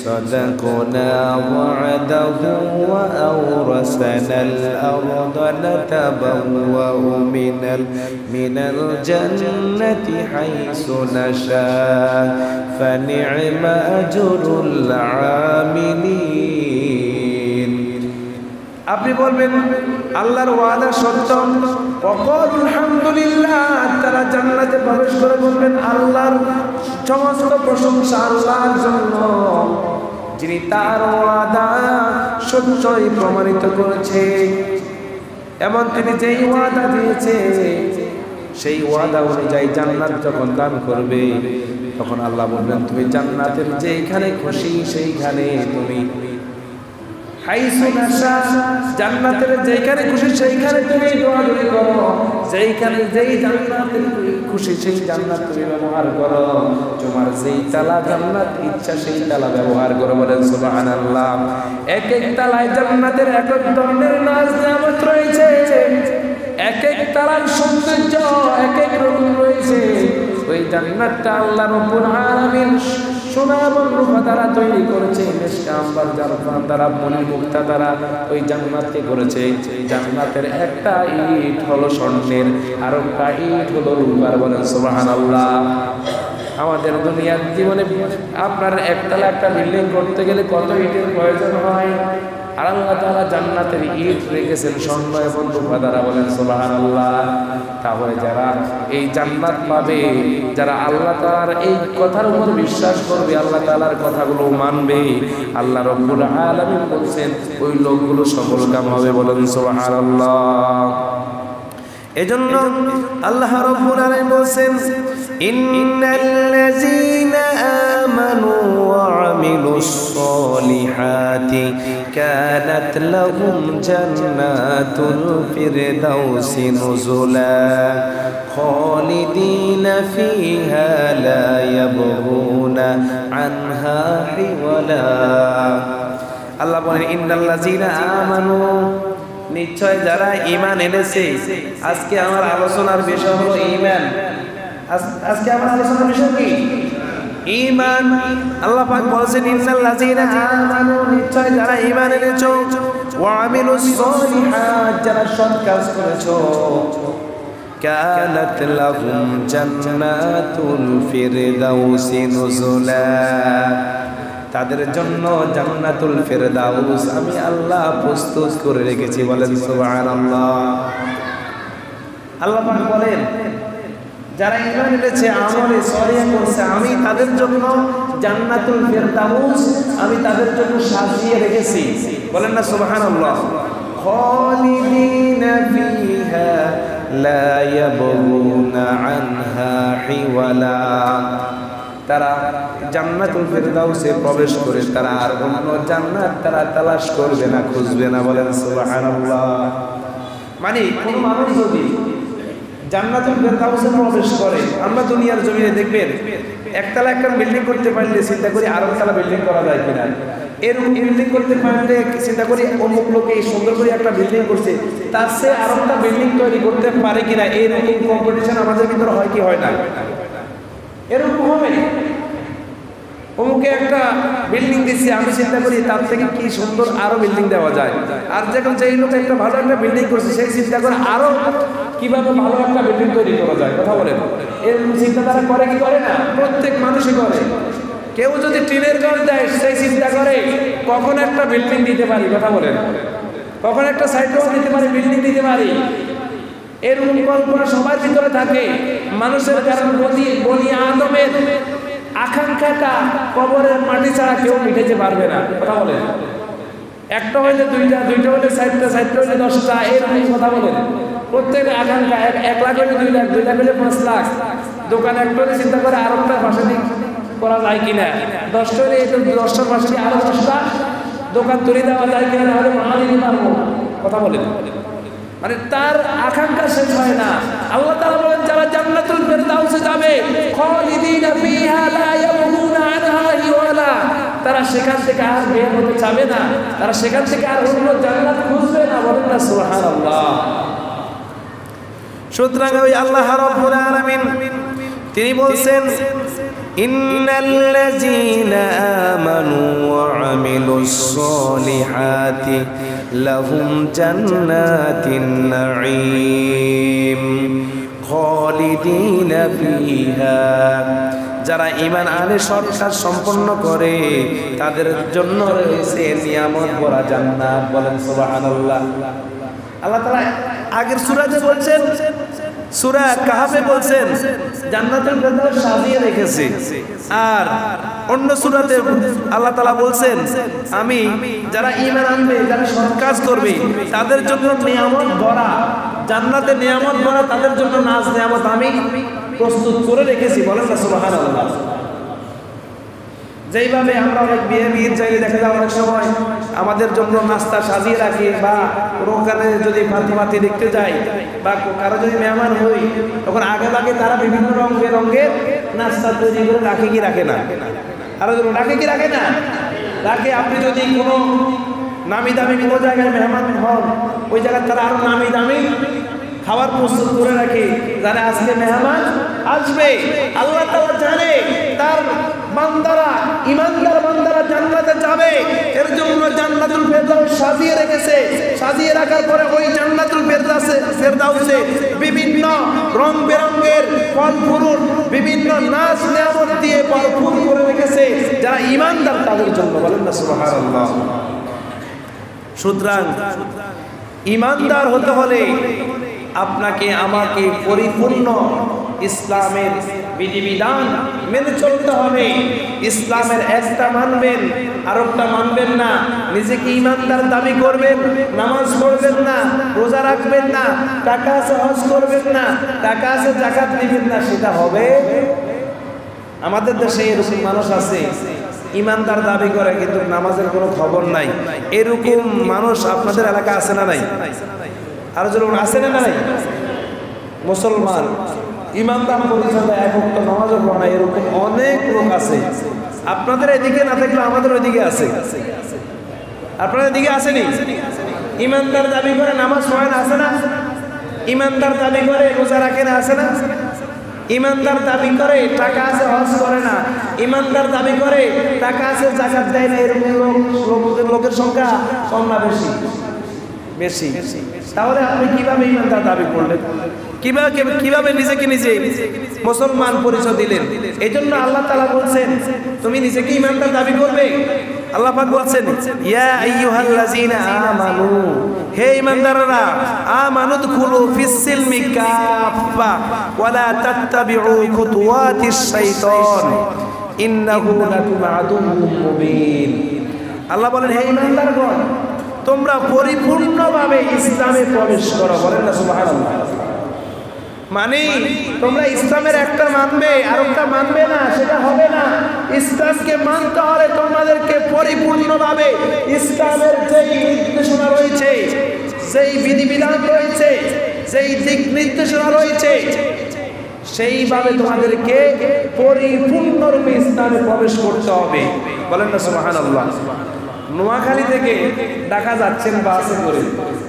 সাদাকানা ওয়া'দাহু ওয়া আওরাসানাল আরদা নাতাবাওয়াউ মিনাল জান্নাতি হাইসু নাশা ফানি'মা আজরুল আমিলিন। আপনি বলবেন আল্লাহর ওয়াদা সত্য। ওয়াকালুল হামদুলিল্লাহ, তারা জান্নাতে প্রবেশ করে বলবেন আল্লাহর সমস্ত প্রশংসা আল্লাহর জন্য, যিনি তার ওয়াদা সত্যই প্রমাণিত করেছে এবং তিনি যেই ওয়াদা দিয়েছে সেই ওয়াদা অনুযায়ী জান্নাত যখন দান করবে তখন আল্লাহ বলবেন তুমি জান্নাতের যেইখানে খুশি সেইখানে তুমি হাইসু নাশা, জান্নাতের যেখানে খুশি সেইখানে তুমি দৌড়াদৌড়ি করো, যেইখানে যেই জান্নাতের খুশি সেই জান্নাত তুমি ব্যবহার করো, তোমার যেই তালা জান্নাত ইচ্ছা সেই তালা ব্যবহার করো। বলেন সুবহানাল্লাহ। এক এক তালায় জান্নাতের এক এক ধরনের নাজ নিয়ামত রয়েছে, এক এক তালার সৌন্দর্য এক এক রকম রয়েছে। ওই জান্নাতটা আল্লাহ রাব্বুল আলামিন সোনা এবং রূপা দ্বারা তৈরি করেছে, মেশকা আম্বার জারফান দ্বারা মণি মুক্তা দ্বারা ওই জান্নাতকে করেছে। জান্নাতের একটা ইট হলো স্বর্ণের, আর একটা ইট হলো রূপার। বলেন সুবহানাল্লাহ। আমাদের দুনিয়ার জীবনে আপনার একতলা একটা বিল্ডিং করতে গেলে কত ইটের প্রয়োজন হয়, আর আল্লাহ তাআলা জান্নাতের ইট রেখেছেন স্বর্ণ এবং রূপা দ্বারা। বলেন সুবহানাল্লাহ। তাহলে যারা এই জান্নাত পাবে, যারা আল্লাহ তাআলার এই কথার উপর বিশ্বাস করবে, আল্লাহ তাআলার কথাগুলো মানবে, আল্লাহ রাব্বুল আলামিন বলেন ওই লোকগুলো সফল কাম হবে। বলেন সুবহানাল্লাহ। এজন্য আল্লাহ রাব্বুল আলামিন বলেন ইন্নাল্লাযীনা আমানু ওয়া আমিলুস সলিহাত জান্নাতি কানাত লাহুম জান্নাতুল ফিরদাউসি নুজুলা খালিদিনা ফিহা লা ইয়াবগুনা আনহা হিওয়ালা। আল্লাহ বলেন ইন্নাল্লাযীনা আমানু, নিশ্চয় যারা ঈমান এনেছে। আজকে আমার আলোচনার বিষয় হলো ঈমান। আজকে আমার আলোচনার বিষয় কি? ঈমান। আল্লাহ পাক বলেছেন ইন্নাল্লাযীনা আমানু, নিশ্চয় যারা ঈমান এনেছো, ওয়া আমিলুস সলিহাত, যারা সৎ কাজ করেছো, কানাত লাহুম জান্নাতুল ফিরদাউসি নুজুলা, তাদের জন্য জান্নাতুল ফিরদাউস আমি আল্লাহ প্রস্তুত করে রেখেছি। বলেন সুবহানাল্লাহ। আল্লাহ পাক বলেন যারা ঈমান এনেছে, আমলে সলিহ করছে, আমি তাদের জন্য জান্নাতুল ফিরদাউস আমি তাদের জন্য সাজিয়ে রেখেছি। বলেন না সুবহানাল্লাহ। খালিদিনা ফিহা লা ইয়াবগুনা আনহা হিওয়ালা, তারা জান্নাতুল ফিরদাউসে প্রবেশ করে তারা আর অন্য জান্নাত তারা তালাশ করবে না, খুঁজবে না। বলেন সুবহানাল্লাহ। মানে কোন মানুষ যদি জান্নাতুল ফিরদাউসে প্রবেশ করে, আমরা দুনিয়ার জমিনে দেখবেন একতলা একটা বিল্ডিং করতে পারলে চিন্তা করি আরো একতলা বিল্ডিং করা যায় কিনা। এরকম বিল্ডিং করতে পারলে চিন্তা করি অমুক লোকে এই সুন্দর করে একটা বিল্ডিং করছে, তার সে আরো একটা বিল্ডিং তৈরি করতে পারে কিনা, এরকম কম্পিটিশন আমাদের ভিতরে হয় কি হয় না? এরকম হবে। অমুকে একটা বিল্ডিং দিচ্ছে, আমি চিন্তা করি তার থেকে কি সুন্দর আরো বিল্ডিং দেওয়া যায়। আর যখন যেই লোক একটা ভালো একটা বিল্ডিং করছে, সেই চিন্তা করে আরো কিভাবে ভালো একটা বিল্ডিং তৈরি করা যায়। কথা বলেন, এরকম চিন্তা তারা করে কি করে না? প্রত্যেক মানুষই করে। কেউ যদি টিনের ঘর দেয়, সেই চিন্তা করে কখন একটা বিল্ডিং দিতে পারি। কথা বলেন, কখন একটা সাইড ওয়াল দিতে পারি, বিল্ডিং দিতে পারি। এরকম কল্পনা সবার ভিতরে থাকে মানুষের। কারণ বনি আদমের আকাঙ্ক্ষাটা কবরের মাটি ছাড়া কেউ মিটাতে পারবে না। কথা বলেন, একটা হইলে দুইটা, দুইটা হইলে চারটা, চারটা হইলে 10টা, এরকম কথা বলেন। প্রত্যেকের আকাঙ্ক্ষা 1 লাখ হইলে 2 লাখ, 2 লাখ হইলে 5 লাখ। দোকান একটা হলে চিন্তা করে আরো একটা পাশে করা যায় কিনা, 10টা হইলে 10টার পাশে আরো 10টা দোকান তুলে দেওয়া যায় কিনা, তাহলে মাল দিতে পারবো। কথা বলেন, মানে তার আকাঙ্ক্ষা শেষ হয় না। আল্লাহ তাআলা বলেন যারা জান্নাতুল ফিরদাউসে যাবে, খালিদিনা ফিহা লা ইয়াবগুনা আনহা হিওয়ালা, তারা সেখান থেকে আর বের হতে চাবে না, তারা সেখান থেকে আর অন্য জান্নাত খুঁজবে না। বলেন না সুবহানাল্লাহ। সুতরাং ওই আল্লাহ রাব্বুল আলামিন তিনি বলছেন ইন্নাল্লাযীনা আমানু ওয়া আমিলুস সলিহাতি লাহুম জান্নাতিন নাঈম খালিদিনা ফিহা, যারা ঈমান আনে সৎ কাজ সম্পন্ন করে তাদের জন্য রয়েছে নিয়ামত ভরা জান্নাত। বলেন সুবহানাল্লাহ। আল্লাহ তাআলা আগের সূরাতে বলছেন, সূরা কাহফে বলছেন জান্নাতুল ফিরদাউস সাজিয়ে রেখেছে। আর অন্য সূরাতে আল্লাহ তাআলা বলছেন আমি যারা ঈমান আনবে, যারা সৎ কাজ করবে তাদের জন্য নিয়ামত ভরা, জান্নাতের নিয়ামত ভরা, তাদের জন্য নাজ নিয়ামত আমি প্রস্তুত করে রেখেছি। বলেন না সুবহানাল্লাহ। যেইভাবে আমরা অনেক বিয়ের জায়গায় দেখা যায় অনেক সময় আমাদের জন্য নাস্তা সাজিয়ে রাখি, বা ওখানে যদি ফাতিমাতি দেখতে যাই বা কারো যদি মেহমান হই, তখন আগে ভাগে তারা বিভিন্ন রঙ বেরঙের নাস্তা তৈরি করে রাখে কি রাখে না? আরো রাখে কি রাখে না? রাখে। আপনি যদি কোনো নামি দামি কোনো জায়গায় মেহমান হন, ওই জায়গায় তারা আরো নামি দামি খাবার প্রস্তুত করে রাখে, যারা আজকে মেহমান আসবে। আল্লাহ তাআলা জানে তার বান্দারা, ঈমানদার বান্দারা জান্নাতে যাবে, এর জন্য জান্নাতুল ফিরদাউস সাজিয়ে রেখেছে। সাজিয়ে রাখার পরে ওই জান্নাতুল ফিরদাউসে বিভিন্ন রং বেরঙের ফল ফুল, বিভিন্ন নাজ নিয়ামত দিয়ে ভরপুর করে রেখেছে যারা ঈমানদার তাদের জন্য। বলেন না সুবহানাল্লাহ। সুতরাং ঈমানদার হতে হলে আপনাকে আমাকে পরিপূর্ণ ইসলামের বিধিবিধান মেনে চলতে হবে। ইসলামের একটা মানবেন, আরেকটা মানবেন না। নিজেকে ঈমানদার দাবি করবেন, নামাজ পড়বেন না, রোজা রাখবেন না, টাকা আছে হজ করবেন না, টাকা আছে যাকাত দিবেন না, সেটা হবে? আমাদের দেশে এরকম মানুষ আছে, ইমানদার দাবি করে কিন্তু নামাজের কোনো খবর নাই, এরকম মানুষ আপনাদের এলাকা আছে না নাই? আরো যেরকম আছে না নাই? মুসলমান ইমানদার পরিচয় এক ওয়াক্ত নামাজও পড়ে না, এরকম অনেক লোক আছে। আপনাদের এদিকে না থাকলে আমাদের ওইদিকে আছে। আপনাদের দিকে আসেনি? ইমানদার দাবি করে নামাজ পড়ে না, আছে না? ইমানদার দাবি করে রোজা রাখে না, আছে না? ইমানদার দাবি করে টাকা আছে হজ করে না, ইমানদার দাবি করে টাকা আছে যাকাত দেয় না, এরকম লোকের সংখ্যা কম না বেশি? বেশি। তাহলে আপনি কিভাবে ইমানদার দাবি করলেন? কিভাবে নিজেকে নিজে মুসলমান পরিচয় দিলেন? এই জন্য আল্লাহ তাআলা বলছেন তুমি নিজেকে ইমানদার দাবি করবে। আল্লাহ পাক বলছেন ইয়া আইয়ুহাল্লাযীনা আমানু, হে ঈমানদাররা, আমানু দুখুলু ফিস সিলমি কাফা ওয়া লা তাত্তাবিউ খুতুওয়াতিশ শাইতান ইন্নাহু লাকুম আদুউম মুবিন। আল্লাহ বলেন হে ঈমানদারগণ, তোমরা পরিপূর্ণভাবে ইসলামে প্রবেশ করো। বলেন না সুবহানাল্লাহ। মানে তোমরা ইসলামের একটা মানবে আর একটা মানবে না, সেটা হবে না। ইসলামকে মানতে হলে তোমাদেরকে পরিপূর্ণভাবে ইসলামের যেই নির্দেশনা রয়েছে, সেই বিধিবিধান রয়েছে, সেই দিক নির্দেশনা রয়েছে, সেইভাবে তোমাদেরকে পরিপূর্ণরূপে ইসলামে প্রবেশ করতে হবে। বলেন না সুবহানাল্লাহ। নোয়াখালী থেকে ঢাকা যাচ্ছেন বাসে করে,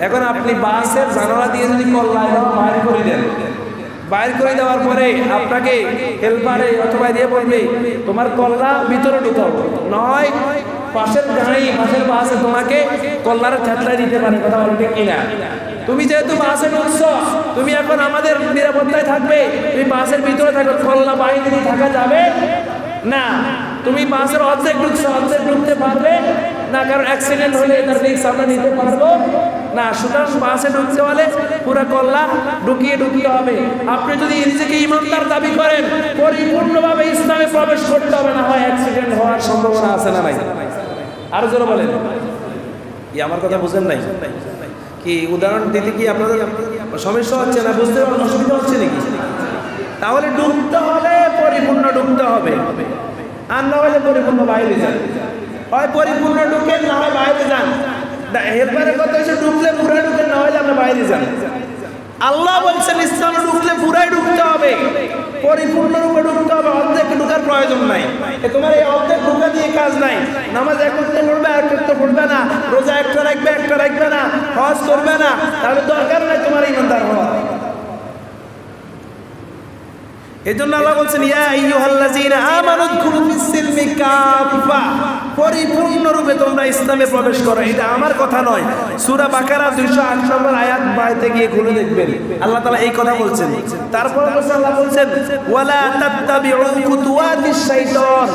এখন আপনি বাসের জানালা দিয়ে যদি কল্যাণ বাইর করে দেন, বাইর করে দেওয়ার পরে আপনাকে হেল্পারে অথবা দিয়ে বলবে তোমার কল্লা ভিতরে ঢুকো, নয় পাশের গাড়ি পাশের বাসে তোমাকে কল্লার ঠেটলায় দিতে পারে। কথা বলবে কিনা? তুমি যেহেতু বাসে ঢুকছো, তুমি এখন আমাদের নিরাপত্তায় থাকবে, তুমি বাসের ভিতরে থাকো, কল্লা বাইরে দিয়ে থাকা যাবে না। তুমি বাসের অর্ধেক ঢুকছো, অর্ধেক ঢুকতে পারবে না, কারণ অ্যাক্সিডেন্ট হলে এটার রিস্ক আমরা নিতে পারবো না। সুতরাং বাসে ঢুকতে হলে পুরো কল্লা ঢুকিয়ে হবে। আপনি যদি নিজেকে ইমানদার দাবি করেন, পরিপূর্ণভাবে ইসলামে প্রবেশ করতে হবে, না হয় অ্যাক্সিডেন্ট হওয়ার সম্ভাবনা আছে না নাই? আরো জোরে বলেন। কি আমার কথা বুঝেন নাই? কি উদাহরণ দিতে কি আপনাদের সমস্যা হচ্ছে না? বুঝতে অসুবিধা হচ্ছে নাকি? তাহলে ডুবতে হলে পরিপূর্ণ ডুবতে হবে, আর না হলে পরিপূর্ণ বাইরে যান। হয় পরিপূর্ণ ঢুকেন, না হয় বাইরে যান। এরপরে কথা হচ্ছে ঢুকলে পুরা ঢুকেন, না হলে আপনি বাইরে যান। আল্লাহ বলছেন ইসলামে ঢুকলে পুরাই ঢুকতে হবে, পরিপূর্ণরূপে ঢুকতে হবে, অর্ধেক ঢুকার প্রয়োজন নাই। তোমার এই অর্ধেক ঢুকা দিয়ে কাজ নাই। নামাজ এক করতে পড়বে, এক করতে পড়বে না, রোজা একটা রাখবে না, হজ করবে না, তাহলে দরকার নাই তোমার ইমানদার হওয়া। এজন্য আল্লাহ বলছেন ইয়া আইয়ুহাল্লাযীনা আমানু দুখুলু ফিস সিলমি কাফা, পরিপূর্ণরূপে তোমরা ইসলামে প্রবেশ করো। এটা আমার কথা নয়, সূরা বাকারা 208 নম্বর আয়াত বাইতে গিয়ে খুলে দেখবেন আল্লাহ তাআলা এই কথা বলছেন। তারপর আল্লাহ বলছেন ওয়ালা তাত্তাবিউ খুতুওয়াতিশ শাইতান,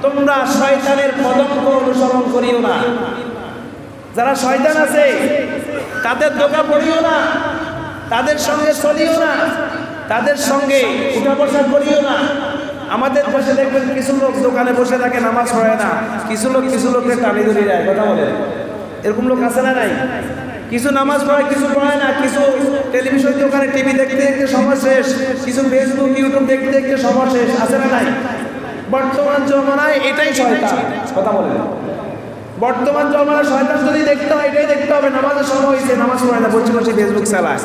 তোমরা শয়তানের পদঙ্ক অনুসরণ করিও না। যারা শয়তান আছে তাদের ধোঁকা পড়িও না, তাদের সঙ্গে চলিও না, তাদের সঙ্গে উঠা বসা করিও না। আমাদের পাশে দেখবেন কিছু লোক দোকানে বসে থাকে, নামাজ পড়ে না, কিছু লোককে টানি ধরে যায়। কথা বলে এরকম লোক আছে না নাই? কিছু নামাজ পড়ে, কিছু পড়ে না, কিছু টেলিভিশন দোকানে টিভি দেখতে দেখতে সময় শেষ, কিছু ফেসবুক ইউটিউব দেখতে দেখতে সময় শেষ, আছে না নাই? বর্তমান জমানায় এটাই শয়তান। কথা বলে বর্তমান জমানায় শয়তান যদি দেখতে হয় এটাই দেখতে হবে। নামাজের সময় হয়েছে, নামাজ পড়ে না, বসে বসে ফেসবুক চালায়,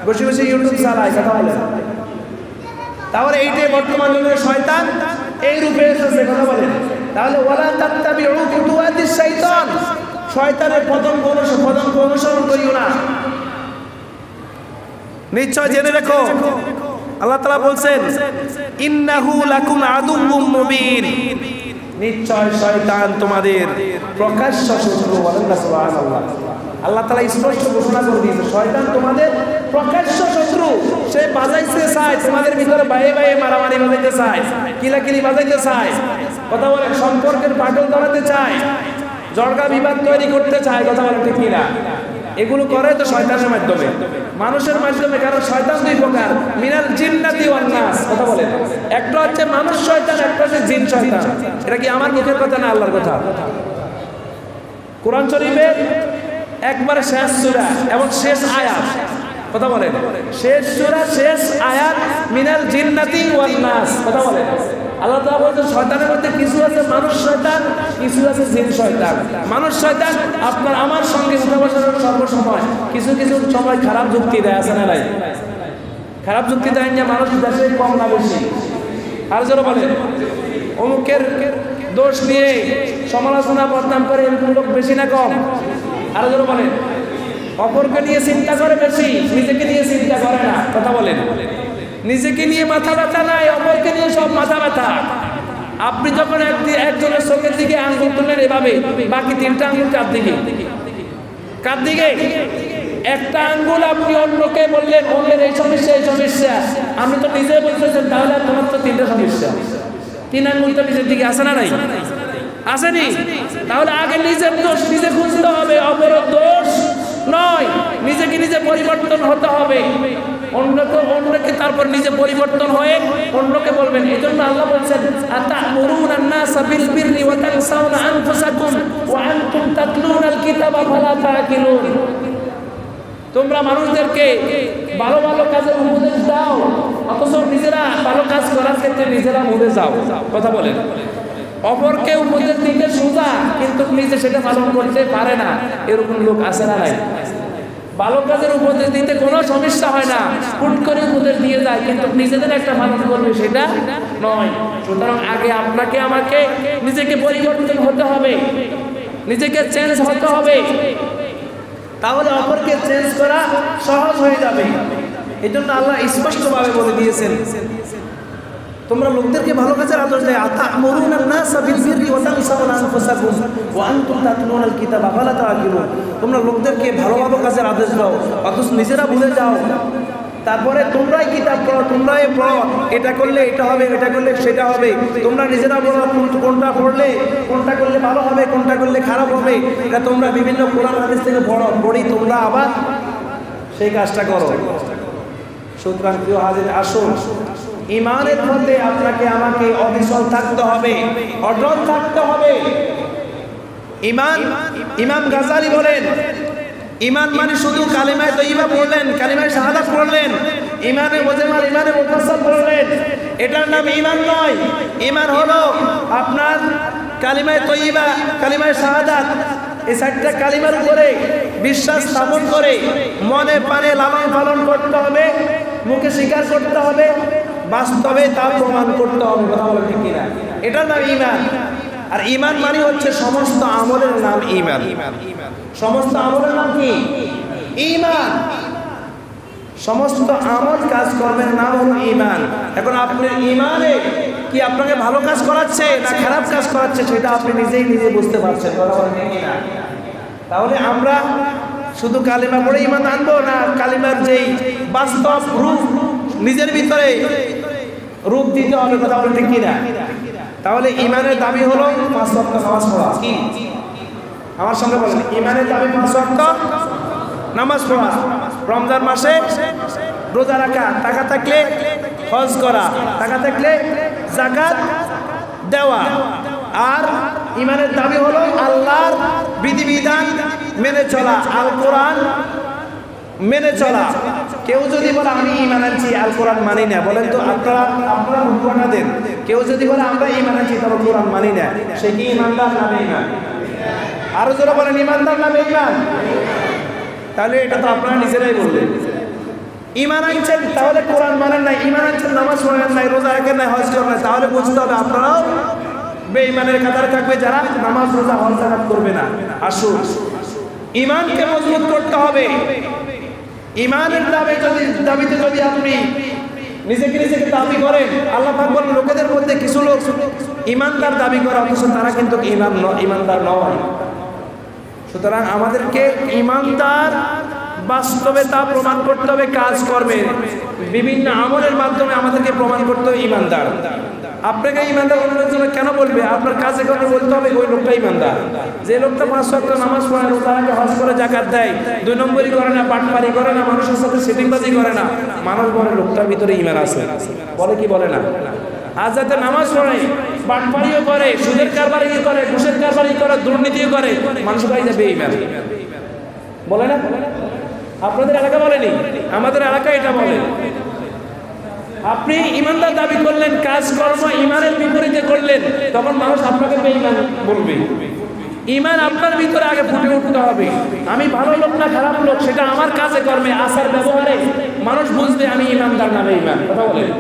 বসে বসে ইউটিউব চালায়। কথা বলে তাহলে এইটাই বর্তমান যুগের শয়তান, এই রূপে এসেছে। কথা বলে তাহলে ওয়ালা তাত্তাবিউ খুতুওয়াতিশ শাইতান, শয়তানের পদঙ্ক অনুসরণ করিও না। নিশ্চয় জেনে রেখো আল্লাহ তাআলা বলছেন ইন্নাহু লাকুম আদুউম মুবিন, নিশ্চয় শয়তান তোমাদের প্রকাশ্য শত্রু। বলেন না সুবহানাল্লাহ। আল্লাহ তাআলা স্পষ্ট ঘোষণা করে দিয়েছে শয়তান তোমাদের প্রকাশ্য শত্রু। সে বাজাইতে চায় তোমাদের ভিতরে, বাইরে মারামারি বাজাইতে চায়, কিলাকিলি বাজাইতে চায়, কথা বলেন সম্পর্কের পাগল ধরাতে চায়, জড়গা বিবাদ তৈরি করতে চায়। কথা বলেন ঠিক কিনা? এগুলো করে তো শয়তানের মাধ্যমে, মানুষের মাধ্যমে। কারণ শয়তান দুই প্রকার, মিনাল জিন্নাতি ওয়ান নাস। কথা বলেন একটা হচ্ছে মানুষ শয়তান, একটা হচ্ছে জিন শয়তান। এটা কি আমার মুখের কথা না আল্লাহর কথা? কোরআন শরীফের একবারে শেষ সূরা এবং শেষ আয়াত, কথা বলেন, শেষ সূরা শেষ আয়াত মিনাল জিন্নাতি ওয়ান নাস, কথা বলেন। আল্লাহ তাআলা বলেন শয়তানের মধ্যে কিছু আছে মানুষ শয়তান, কিছু আছে জিন শয়তান। মানুষ শয়তান আপনার আমার সঙ্গে উঠা বসার সর্বসময় কিছু কিছু সময় খারাপ যুক্তি দেয়, আছে না নাই? খারাপ যুক্তি দেয় যে মানুষ দেশে কম না বেশি। আর যারা বলেন অমুকের দোষ নিয়ে সমালোচনা বদনাম করে এরকম লোক বেশি না কম? আর যারা বলেন অপরকে নিয়ে চিন্তা করে বেশি, নিজেকে নিয়ে চিন্তা করে না, কথা বলেন। নিজেকে নিয়ে মাথা ব্যথা নাই, অপরকে নিয়ে সব মাথা ব্যথা। আপনি যখন একজনের চোখের দিকে আঙ্গুল তুললেন এভাবে, বাকি তিনটা আঙ্গুল কার দিকে? কার দিকে? একটা আঙ্গুল আপনি অন্যকে বললেন অন্যের এই সমস্যা এই সমস্যা, আপনি তো নিজে বলতেছেন, তাহলে তোমার তো তিনটা সমস্যা। তিন আঙ্গুল তো নিজের দিকে আসে না নাই? আসেনি? তাহলে আগে নিজের দোষ নিজে খুঁজতে হবে, অপরের দোষ নয়। নিজেকে নিজে পরিবর্তন হতে হবে, অন্যকে তারপর নিজে পরিবর্তন হয়ে অন্যকে বলবেন। এই জন্য আল্লাহ বলছেন আতা'মুরুনা আন-নাসা বিল বিররি ওয়া তানসাউনা আনফুসাকুম ওয়া আনতুম তাতলুনাল কিতাবা ফালা তা'কিলুন। তোমরা মানুষদেরকে ভালো ভালো কাজের উপদেশ দাও, অথচ নিজেরা ভালো কাজ করার ক্ষেত্রে নিজেরা ভুলে যাও, কথা বলেন। অপরকে উপদেশ দিতে সোজা, কিন্তু নিজে সেটা পালন করতে পারে না, এরকম লোক আছে না নাই? ভালো কাজের উপদেশ দিতে কোনো সমস্যা হয় না, হুট করে উপদেশ দিয়ে যায়, কিন্তু নিজেদের একটা পালন করবে সেটা নয়। সুতরাং আগে আপনাকে আমাকে নিজেকে পরিবর্তন হতে হবে, নিজেকে চেঞ্জ হতে হবে, তাহলে অপরকে চেঞ্জ করা সহজ হয়ে যাবে। এই জন্য আল্লাহ স্পষ্টভাবে বলে দিয়েছেন তোমরা লোকদেরকে ভালো কাজের আদেশ দেয়। আতা'মুরুনা আন-নাসা বিল বিররি ওয়া তানসাউনা আনফুসাকুম ওয়া আনতুম তাতলুনাল কিতাবা ফালা তা'কিলুন। তোমরা লোকদেরকে ভালো ভালো কাজের আদেশ দাও, অথচ নিজেরা ভুলে যাও। তারপরে তোমরাই কিতাব পড়ো, তোমরাই পড়ো, এটা করলে এটা হবে, এটা করলে সেটা হবে। তোমরা নিজেরা বলো কোনটা পড়লে কোনটা করলে ভালো হবে, কোনটা করলে খারাপ হবে। এটা তোমরা বিভিন্ন কোরআন হাদিস থেকে পড়ি, তোমরা আবার সেই কাজটা করো। সুতরাং প্রিয় হাজির, আসুন ইমানের মধ্যে আপনাকে আমাকে অবিচল থাকতে হবে, অটল থাকতে হবে। ইমাম গাজালি বলেন ইমান মানে শুধু কালিমায়ে তয়্যিবা পড়লেন, কালিমায়ে শাহাদাত পড়লেন, ইমানে মুজমাল, ইমানে মুফাসসাল পড়লেন, এটার নাম ইমান নয়। ইমান হলো আপনার কালিমায়ে তয়্যিবা, কালিমায়ে শাহাদাত, এই চারটা কালিমার উপরে বিশ্বাস স্থাপন করে মনে প্রাণে লালন পালন করতে হবে, মুখে স্বীকার করতে হবে, বাস্তবে তা প্রমাণ করতে হবে, কথা বলেন ঠিক কিনা? এটার নাম ইমান। আর ইমান মানে হচ্ছে সমস্ত আমলের নাম ইমান। সমস্ত আমলের নাম কি? ইমান। সমস্ত আমল কাজকর্মের নাম হলো ইমান। এখন আপনার ইমানে কি আপনাকে ভালো কাজ করাচ্ছে না খারাপ কাজ করাচ্ছে, সেটা আপনি নিজে বুঝতে পারছেন, কথা বলেন ঠিক কিনা? তাহলে আমরা শুধু কালিমা পড়ে ইমান আনবো না, কালিমার যেই বাস্তব রূপ নিজের ভিতরে রূপ দিতে হবে, কথা বলেন ঠিক কিনা? তাহলে ইমানের দাবি হলো 5 ওয়াক্ত নামাজ পড়া। কি আমার সঙ্গে বলেন? ইমানের দাবি 5 ওয়াক্ত নামাজ পড়া, রমজান মাসে রোজা রাখা, টাকা থাকলে হজ করা, টাকা থাকলে যাকাত দেওয়া। আর ইমানের দাবি হলো আল্লাহর বিধিবিধান মেনে চলা, আল কোরআন মেনে চলা। কেউ যদি বলে আমি ঈমান আনছি আল কোরআন মানি না, বলেন তো আপনারা হুকুমা দেন। কেউ যদি বলে আমরা ঈমান আনছি তবে কোরআন মানি না, সে কি ঈমানদার না বেঈমান? আরো যারা বলেন ঈমানদার না বেঈমান? তাহলে এটা তো আপনারা নিজেরাই বললেন। ঈমান আনছেন তাহলে কোরআন মানেন না, ঈমান আনছেন নামাজ পড়েন নাই, রোজা রাখেন নাই, হজ করেন নাই, তাহলে বুঝতে হবে আপনারাও বেঈমানের কাতারে থাকবে যারা নামাজ রোজা হজ যাকাত করবে না। আসুন ঈমানকে মজবুত করতে হবে। ঈমানের দাবিতে যদি আপনি নিজেকে দাবি করেন, আল্লাহ পাক বলেন লোকেদের মধ্যে কিছু লোক ঈমানদার দাবি করে অথচ তারা কিন্তু ঈমানদার নয়। সুতরাং আমাদেরকে ঈমানদার বাস্তবে তা প্রমাণ করতে হবে, কাজ করবে বিভিন্ন আমলের মাধ্যমে আমাদেরকে প্রমাণ করতে হবে ঈমানদার। আপনাকে ঈমানদার বলার জন্য কেন বলবে? আপনার কাজে কাজে বলতে হবে ওই লোকটা ঈমানদার। যে লোকটা 5 ওয়াক্ত নামাজ পড়ে, রোজা রাখে, হজ করে, যাকাত দেয়, 2 নম্বরই করে না, বাটপারি করে না, মানুষের সাথে সিটিংবাজি করে না, মানুষ বলে লোকটার ভিতরে ঈমান আছে, বলে কি বলে না? আর যাতে নামাজ পড়ে, বাটপারিও করে, সুদের কারবারি করে, ঘুষের কারবারি করে, দুর্নীতিও করে, মানুষ ভাই যাবে ঈমান, বলে না? আপনাদের এলাকা বলেনি, আমাদের এলাকায় এটা বলে। আপনি ইমানদার দাবি করলেন, কাজকর্ম ইমানের বিপরীতে করলেন, তখন মানুষ আপনাকে বেঈমান বলবে। ইমান আপনার ভিতরে আগে ফুটে উঠতে হবে। আমি ভালো লোক না খারাপ লোক সেটা আমার কাজে কর্মে আচার ব্যবহারে মানুষ বুঝবে আমি ইমানদার না বেঈমান। কথা বলেন।